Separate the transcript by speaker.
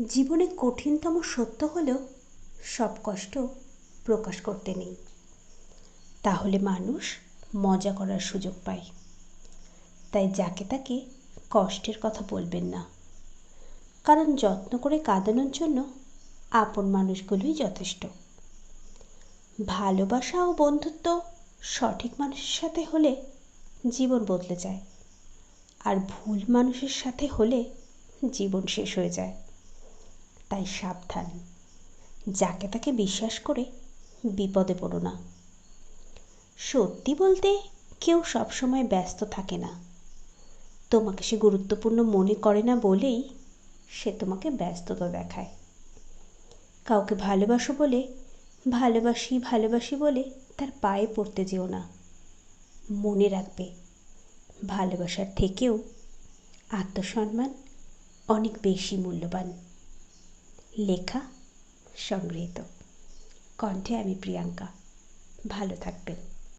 Speaker 1: জীবনে কঠিনতম সত্য হলেও সব কষ্ট প্রকাশ করতে নেই, তাহলে মানুষ মজা করার সুযোগ পায়। তাই যাকে তাকে কষ্টের কথা বলবেন না, কারণ যত্ন করে কাঁদানোর জন্য আপন মানুষগুলোই যথেষ্ট। ভালোবাসা ও বন্ধুত্ব সঠিক মানুষের সাথে হলে জীবন বদলে যায়, আর ভুল মানুষের সাথে হলে জীবন শেষ হয়ে যায়। তাই সাবধান, যাকে তাকে বিশ্বাস করে বিপদে পড়ো না। সত্যি বলতে কেউ সবসময় ব্যস্ত থাকে না, তোমাকে সে গুরুত্বপূর্ণ মনে করে না বলেই সে তোমাকে ব্যস্ততা দেখায়। কাউকে ভালোবাসো বলে ভালোবাসি ভালোবাসি বলে তার পায়ে পড়তে যেও না। মনে রাখবে, ভালোবাসার থেকেও আত্মসম্মান অনেক বেশি মূল্যবান। লেখা, সংগৃহীত। কণ্ঠে আমি প্রিয়াঙ্কা। ভালো থাকবেন।